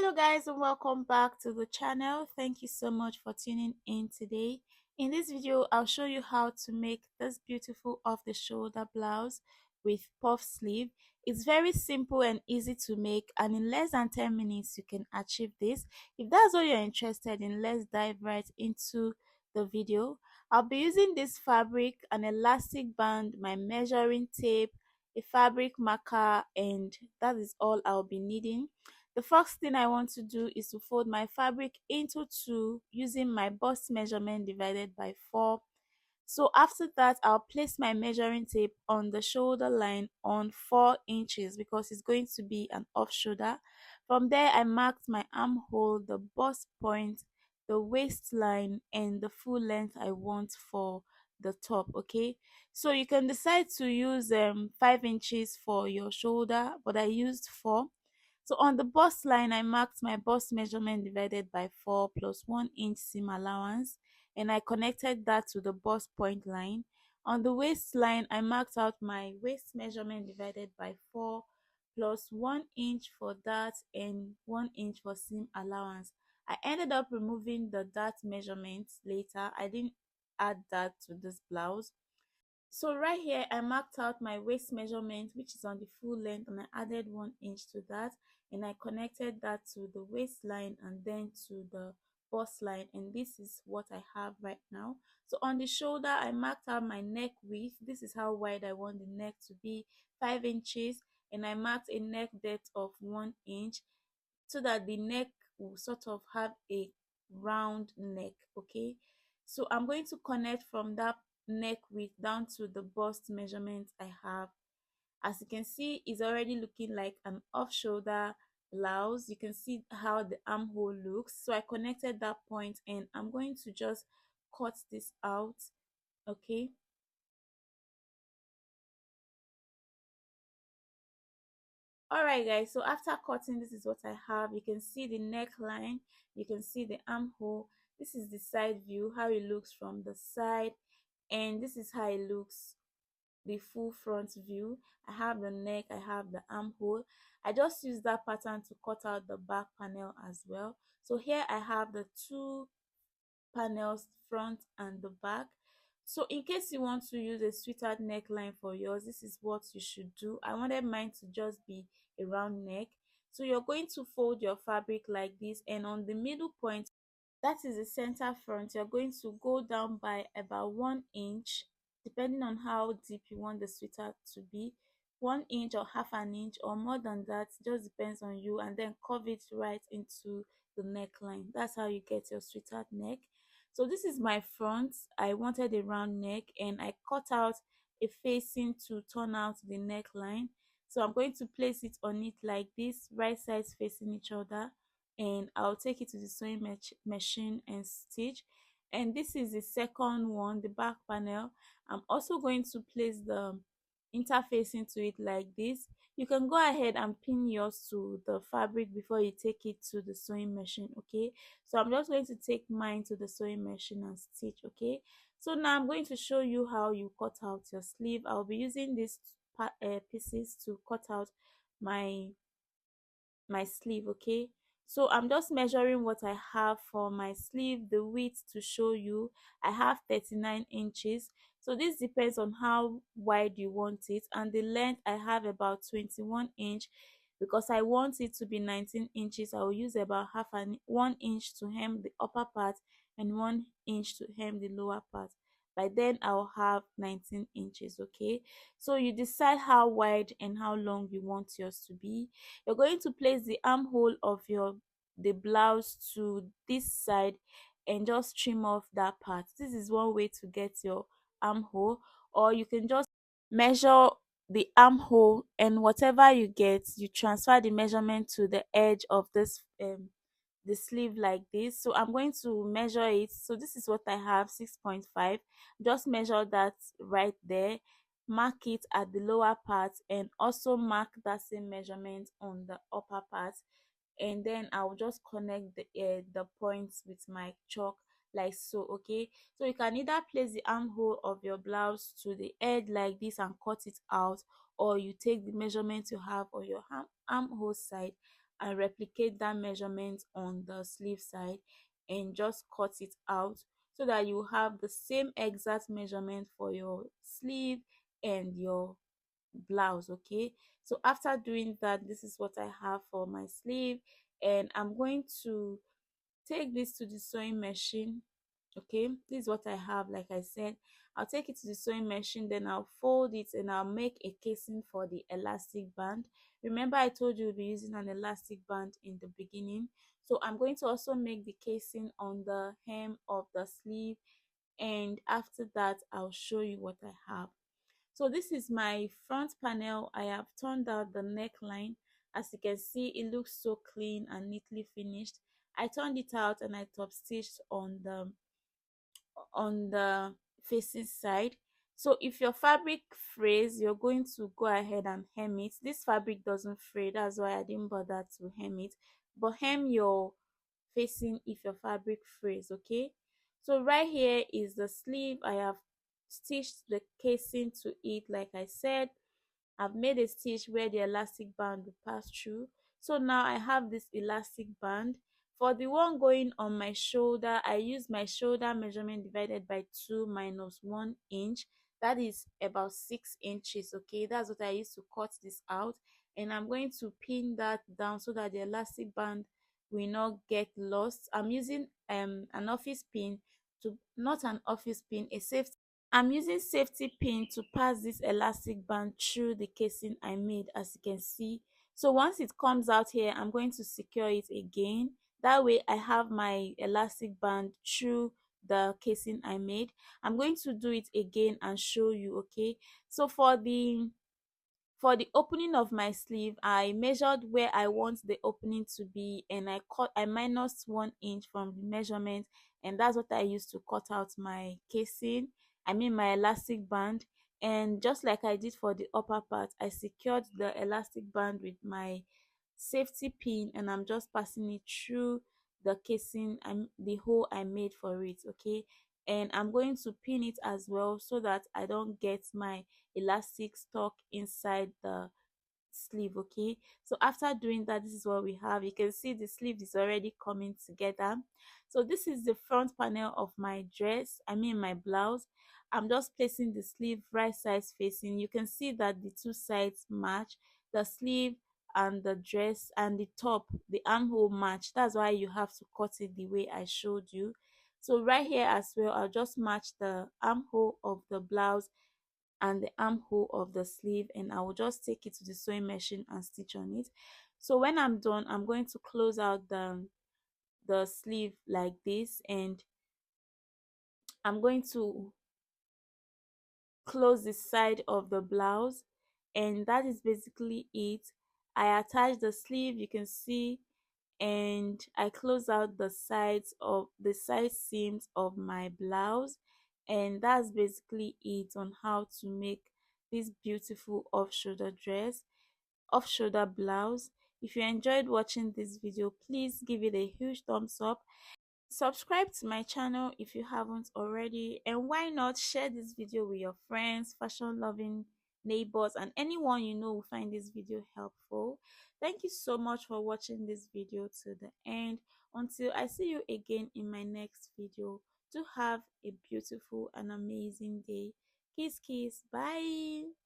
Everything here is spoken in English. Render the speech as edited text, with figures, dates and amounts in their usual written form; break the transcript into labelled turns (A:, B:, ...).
A: Hello guys, and welcome back to the channel. Thank you so much for tuning in today. In this video I'll show you how to make this beautiful off the shoulder blouse with puff sleeve. It's very simple and easy to make, and in less than 10 minutes you can achieve this. If that's what you're interested in, let's dive right into the video. I'll be using this fabric, an elastic band, my measuring tape, a fabric marker, and that is all I'll be needing. The first thing I want to do is to fold my fabric into two using my bust measurement divided by 4. So after that, I'll place my measuring tape on the shoulder line on 4 inches because it's going to be an off shoulder. From there, I marked my armhole, the bust point, the waistline, and the full length I want for the top. Okay, so you can decide to use 5 inches for your shoulder, but I used 4. So on the bust line, I marked my bust measurement divided by 4 plus 1 inch seam allowance, and I connected that to the bust point line. On the waistline, I marked out my waist measurement divided by 4 plus 1 inch for dart and 1 inch for seam allowance. I ended up removing the dart measurements later. I didn't add that to this blouse. So right here, I marked out my waist measurement, which is on the full length, and I added 1 inch to that, and I connected that to the waistline and then to the bust line, and this is what I have right now. So on the shoulder, I marked out my neck width. This is how wide I want the neck to be, 5 inches, and I marked a neck depth of 1 inch so that the neck will sort of have a round neck. Okay, so I'm going to connect from that neck width down to the bust measurement I have. As you can see, it's already looking like an off shoulder blouse. You can see how the armhole looks. So I connected that point, and I'm going to just cut this out. Okay, all right guys, so after cutting, this is what I have. You can see the neckline, you can see the armhole. This is the side view, how it looks from the side, and this is how it looks, the full front view. I have the neck, I have the armhole. I just used that pattern to cut out the back panel as well. So here I have the two panels, front and the back. So in case you want to use a sweetheart neckline for yours, this is what you should do. I wanted mine to just be a round neck. So you're going to fold your fabric like this, and on the middle point, that is the center front, you're going to go down by about 1 inch, depending on how deep you want the sweater to be. 1 inch or half an inch or more than that, just depends on you, and then curve it right into the neckline. That's how you get your sweater neck. So this is my front. I wanted a round neck, and I cut out a facing to turn out the neckline. So I'm going to place it on it like this, right sides facing each other, and I'll take it to the sewing machine and stitch. And this is the second one, the back panel. I'm also going to place the interface into it like this. You can go ahead and pin yours to the fabric before you take it to the sewing machine. Okay, so I'm just going to take mine to the sewing machine and stitch. Okay, so now I'm going to show you how you cut out your sleeve. I'll be using these pieces to cut out my sleeve. Okay, so I'm just measuring what I have for my sleeve, the width to show you. I have 39 inches, so this depends on how wide you want it, and the length I have about 21 inch. Because I want it to be 19 inches, I will use about half an 1 inch to hem the upper part and 1 inch to hem the lower part. By then I'll have 19 inches. Okay, so you decide how wide and how long you want yours to be. You're going to place the armhole of the blouse to this side and just trim off that part. This is one way to get your armhole, or you can just measure the armhole, and whatever you get, you transfer the measurement to the edge of this the sleeve like this. So I'm going to measure it. So this is what I have, 6.5. Just measure that right there, mark it at the lower part, and also mark that same measurement on the upper part, and then I'll just connect the points with my chalk like so. Okay, so you can either place the armhole of your blouse to the edge like this and cut it out, or you take the measurement you have on your armhole side and replicate that measurement on the sleeve side and just cut it out so that you have the same exact measurement for your sleeve and your blouse. Okay, so after doing that, this is what I have for my sleeve, and I'm going to take this to the sewing machine. Okay, this is what I have. Like I said, I'll take it to the sewing machine, then I'll fold it and I'll make a casing for the elastic band. Remember I told you we'll be using an elastic band in the beginning, so I'm going to also make the casing on the hem of the sleeve, and after that I'll show you what I have. So this is my front panel. I have turned out the neckline. As you can see, it looks so clean and neatly finished. I turned it out and I top stitched on the facing side. So if your fabric frays, you're going to go ahead and hem it. This fabric doesn't fray, that's why I didn't bother to hem it, but hem your facing if your fabric frays. Okay, so right here is the sleeve. I have stitched the casing to it. Like I said, I've made a stitch where the elastic band will pass through. So now I have this elastic band. For the one going on my shoulder, I use my shoulder measurement divided by 2 minus 1 inch. That is about 6 inches. Okay, that's what I used to cut this out. And I'm going to pin that down so that the elastic band will not get lost. I'm using an office pin, to not an office pin, a safety. I'm using safety pin to pass this elastic band through the casing I made, as you can see. So once it comes out here, I'm going to secure it again. That way I have my elastic band through the casing I made. I'm going to do it again and show you. Okay, so for the opening of my sleeve, I measured where I want the opening to be, and I minus 1 inch from the measurement, and that's what I used to cut out my casing. I mean my elastic band. And just like I did for the upper part, I secured the elastic band with my safety pin, and I'm just passing it through the casing and the hole I made for it. Okay, and I'm going to pin it as well so that I don't get my elastic stuck inside the sleeve. Okay, so after doing that, this is what we have. You can see the sleeve is already coming together. So this is the front panel of my dress, I mean my blouse. I'm just placing the sleeve right sides facing. You can see that the two sides match, the sleeve and the dress, and the top, the armhole match. That's why you have to cut it the way I showed you. So right here as well, I'll just match the armhole of the blouse and the armhole of the sleeve, and I will just take it to the sewing machine and stitch on it. So when I'm done, I'm going to close out the sleeve like this, and I'm going to close the side of the blouse, and that is basically it. I attach the sleeve, you can see, and I close out the sides of the side seams of my blouse, and that's basically it on how to make this beautiful off-shoulder dress, off-shoulder blouse. If you enjoyed watching this video, please give it a huge thumbs up. Subscribe to my channel if you haven't already, and why not share this video with your friends, fashion loving neighbors, and anyone you know will find this video helpful. Thank you so much for watching this video to the end. Until I see you again in my next video, do have a beautiful and amazing day. Kiss kiss, bye.